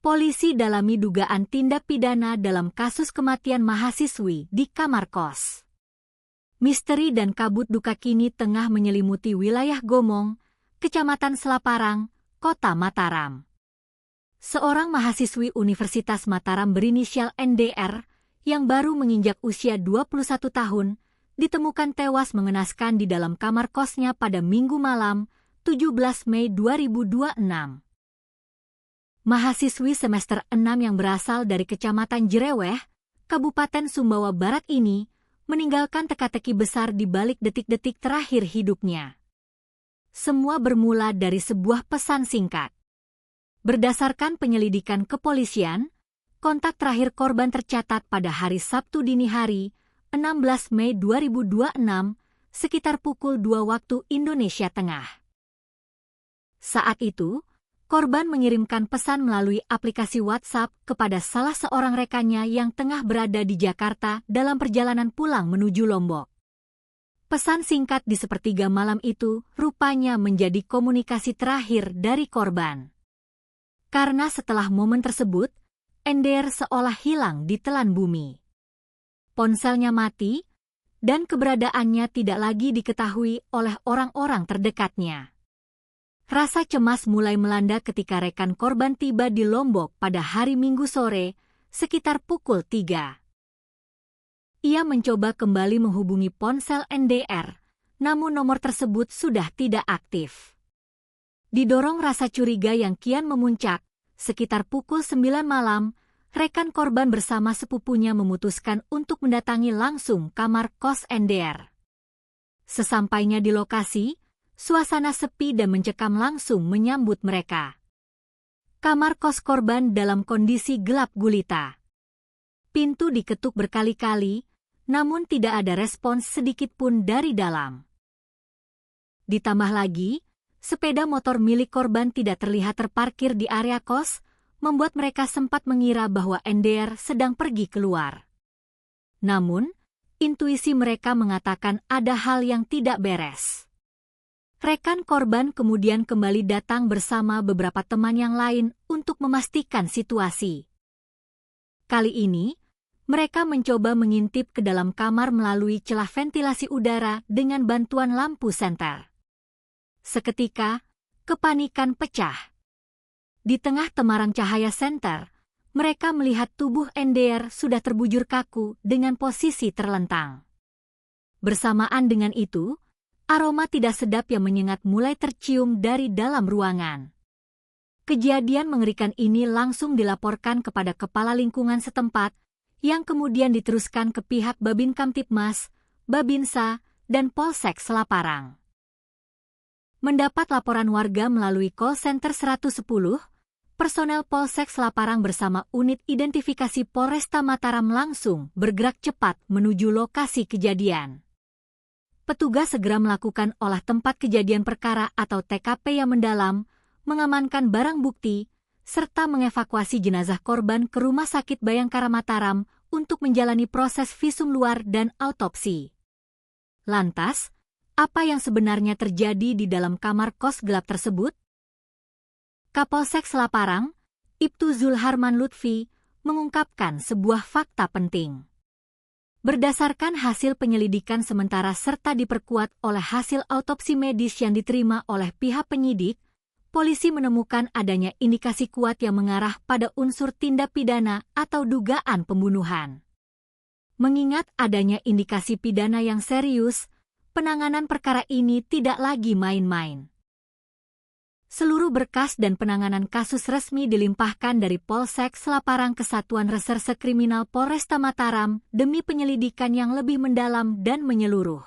Polisi dalami dugaan tindak pidana dalam kasus kematian mahasiswi di kamar kos. Misteri dan kabut duka kini tengah menyelimuti wilayah Gomong, Kecamatan Selaparang, Kota Mataram. Seorang mahasiswi Universitas Mataram berinisial NDR yang baru menginjak usia 21 tahun ditemukan tewas mengenaskan di dalam kamar kosnya pada Minggu malam, 17 Mei 2026. Mahasiswi semester 6 yang berasal dari Kecamatan Jereweh, Kabupaten Sumbawa Barat ini meninggalkan teka-teki besar di balik detik-detik terakhir hidupnya. Semua bermula dari sebuah pesan singkat. Berdasarkan penyelidikan kepolisian, kontak terakhir korban tercatat pada hari Sabtu dini hari, 16 Mei 2026, sekitar pukul 2 waktu Indonesia Tengah. Saat itu, korban mengirimkan pesan melalui aplikasi WhatsApp kepada salah seorang rekannya yang tengah berada di Jakarta dalam perjalanan pulang menuju Lombok. Pesan singkat di sepertiga malam itu rupanya menjadi komunikasi terakhir dari korban. Karena setelah momen tersebut, NDR seolah hilang di telan bumi. Ponselnya mati, dan keberadaannya tidak lagi diketahui oleh orang-orang terdekatnya. Rasa cemas mulai melanda ketika rekan korban tiba di Lombok pada hari Minggu sore, sekitar pukul 3. Ia mencoba kembali menghubungi ponsel NDR, namun nomor tersebut sudah tidak aktif. Didorong rasa curiga yang kian memuncak, sekitar pukul 9 malam, rekan korban bersama sepupunya memutuskan untuk mendatangi langsung kamar kos NDR. Sesampainya di lokasi, suasana sepi dan mencekam langsung menyambut mereka. Kamar kos korban dalam kondisi gelap gulita. Pintu diketuk berkali-kali, namun tidak ada respons sedikit pun dari dalam. Ditambah lagi, sepeda motor milik korban tidak terlihat terparkir di area kos, membuat mereka sempat mengira bahwa NDR sedang pergi keluar. Namun, intuisi mereka mengatakan ada hal yang tidak beres. Rekan korban kemudian kembali datang bersama beberapa teman yang lain untuk memastikan situasi. Kali ini, mereka mencoba mengintip ke dalam kamar melalui celah ventilasi udara dengan bantuan lampu senter. Seketika, kepanikan pecah. Di tengah temarang cahaya senter, mereka melihat tubuh NDR sudah terbujur kaku dengan posisi terlentang. Bersamaan dengan itu, aroma tidak sedap yang menyengat mulai tercium dari dalam ruangan. Kejadian mengerikan ini langsung dilaporkan kepada kepala lingkungan setempat, yang kemudian diteruskan ke pihak Babin Kamtibmas, Babinsa, dan Polsek Selaparang. Mendapat laporan warga melalui call center 110, personel Polsek Selaparang bersama unit identifikasi Polresta Mataram langsung bergerak cepat menuju lokasi kejadian. Petugas segera melakukan olah tempat kejadian perkara atau TKP yang mendalam, mengamankan barang bukti, serta mengevakuasi jenazah korban ke Rumah Sakit Bayangkara Mataram untuk menjalani proses visum luar dan autopsi. Lantas, apa yang sebenarnya terjadi di dalam kamar kos gelap tersebut? Kapolsek Selaparang, Ibtu Zulharman Lutfi, mengungkapkan sebuah fakta penting. Berdasarkan hasil penyelidikan sementara serta diperkuat oleh hasil autopsi medis yang diterima oleh pihak penyidik, polisi menemukan adanya indikasi kuat yang mengarah pada unsur tindak pidana atau dugaan pembunuhan. Mengingat adanya indikasi pidana yang serius, penanganan perkara ini tidak lagi main-main. Seluruh berkas dan penanganan kasus resmi dilimpahkan dari Polsek Selaparang ke Satuan Reserse Kriminal Polresta Mataram demi penyelidikan yang lebih mendalam dan menyeluruh.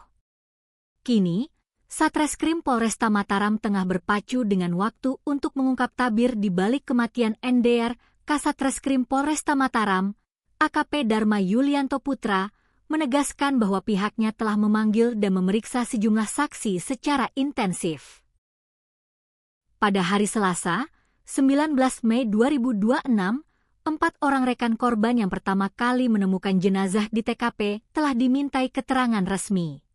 Kini, Satreskrim Polresta Mataram tengah berpacu dengan waktu untuk mengungkap tabir di balik kematian NDR. Kasatreskrim Polresta Mataram, AKP Dharma Yulianto Putra, menegaskan bahwa pihaknya telah memanggil dan memeriksa sejumlah saksi secara intensif. Pada hari Selasa, 19 Mei 2026, 4 orang rekan korban yang pertama kali menemukan jenazah di TKP telah dimintai keterangan resmi.